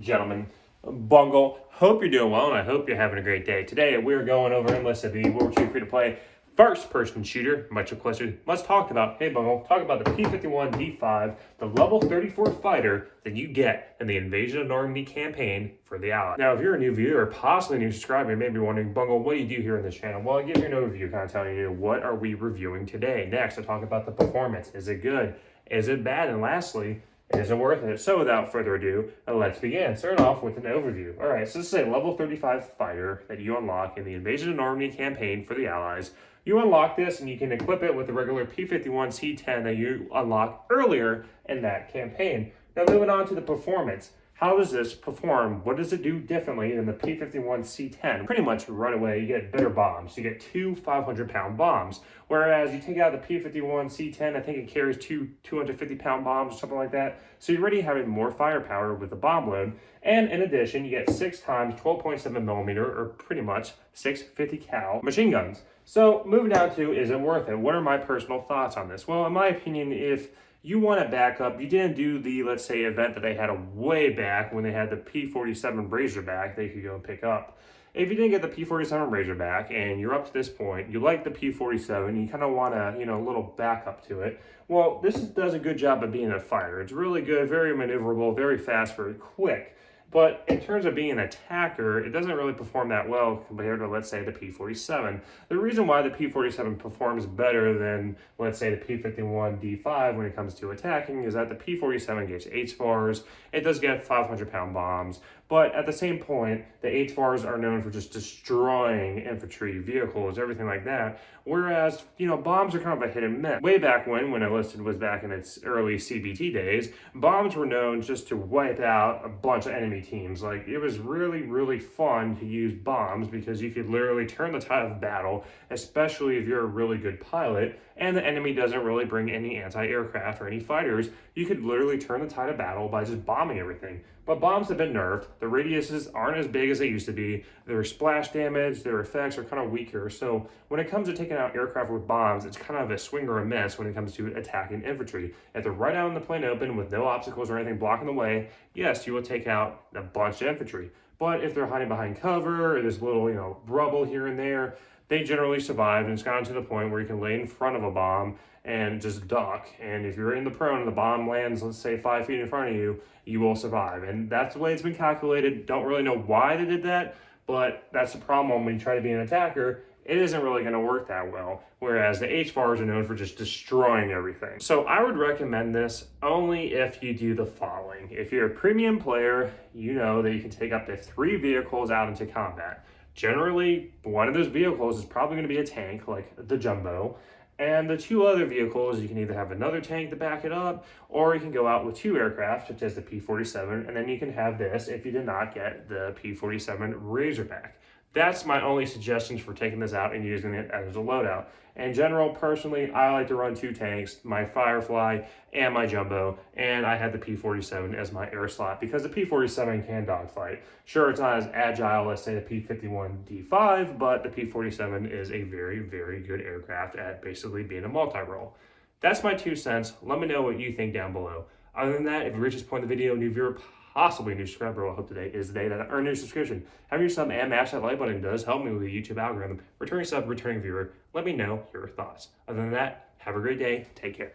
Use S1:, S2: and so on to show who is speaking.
S1: gentlemen, Bungle. Hope you're doing well, and I hope you're having a great day. Today, we're going over Enlisted, the World War II free-to-play first-person shooter, much requested, much talked about. Hey, Bungle, talk about the P-51D-5, the level 34 fighter that you get in the Invasion of Normandy Campaign for the Allies. Now, if you're a new viewer, or possibly a new subscriber, you may be wondering, Bungle, what do you do here on this channel? Well, I give you an overview, kind of telling you what are we reviewing today. Next, I talk about the performance. Is it good? Is it bad? And lastly, is it worth it? So without further ado, let's begin. Start off with an overview. All right, so this is a level 35 fighter that you unlock in the Invasion of Normandy campaign for the Allies. You unlock this and you can equip it with the regular P-51C-10 that you unlocked earlier in that campaign. Now moving on to the performance. How does this perform? What does it do differently than the P-51C-10? Pretty much right away, you get better bombs. You get two 500-pound bombs. Whereas you take out the P-51C-10, I think it carries two 250-pound bombs or something like that. So you're already having more firepower with the bomb load. And in addition, you get 6 times 12.7 millimeter, or pretty much 650 cal machine guns. So moving down to, is it worth it? What are my personal thoughts on this? Well, in my opinion, if you want to back up, you didn't do the, let's say, event that they had a way back when they had the P-47 Razorback that you could go and pick up. If you didn't get the P-47 Razorback and you're up to this point, you like the P-47, you kind of want a, a little backup to it. Well, this does a good job of being a fighter. It's really good, very maneuverable, very fast, very quick. But in terms of being an attacker, it doesn't really perform that well compared to, let's say, the P-47. The reason why the P-47 performs better than, let's say, the P-51D-5 when it comes to attacking is that the P-47 gets HVARs. It does get 500-pound bombs. But at the same point, the HVARs are known for just destroying infantry vehicles, everything like that. Whereas, bombs are kind of a hit and miss. Way back when Enlisted was back in its early CBT days, bombs were known just to wipe out a bunch of enemy teams. Like, it was really, really fun to use bombs because you could literally turn the tide of battle, especially if you're a really good pilot and the enemy doesn't really bring any anti-aircraft or any fighters. You could literally turn the tide of battle by just bombing everything. But bombs have been nerfed. The radiuses aren't as big as they used to be. Their splash damage, their effects are kind of weaker. So when it comes to taking out aircraft with bombs, it's kind of a swing or a miss when it comes to attacking infantry. If they're right out in the plain open with no obstacles or anything blocking the way, yes, you will take out a bunch of infantry. But if they're hiding behind cover or there's little, rubble here and there, they generally survive, and it's gotten to the point where you can lay in front of a bomb and just duck. And if you're in the prone and the bomb lands, let's say 5 feet in front of you, you will survive. And that's the way it's been calculated. Don't really know why they did that, but that's the problem when you try to be an attacker. It isn't really going to work that well, whereas the HVARs are known for just destroying everything. So I would recommend this only if you do the following. If you're a premium player, you know that you can take up to 3 vehicles out into combat. Generally, one of those vehicles is probably going to be a tank, like the Jumbo, and the 2 other vehicles, you can either have another tank to back it up, or you can go out with 2 aircraft, such as the P-47, and then you can have this if you did not get the P-47 Razorback. That's my only suggestions for taking this out and using it as a loadout. In general, personally, I like to run 2 tanks, my Firefly and my Jumbo, and I had the P-47 as my air slot because the P-47 can dogfight. Sure, it's not as agile as, say, the P-51D-5, but the P-47 is a very, very good aircraft at basically being a multi-role. That's my 2 cents. Let me know what you think down below. Other than that, if you reach this point in the video, new viewer, possibly a new subscriber, I hope today is the day that I earn a new subscription. Having your sub and mash that like button does help me with the YouTube algorithm. Returning sub, returning viewer, let me know your thoughts. Other than that, have a great day. Take care.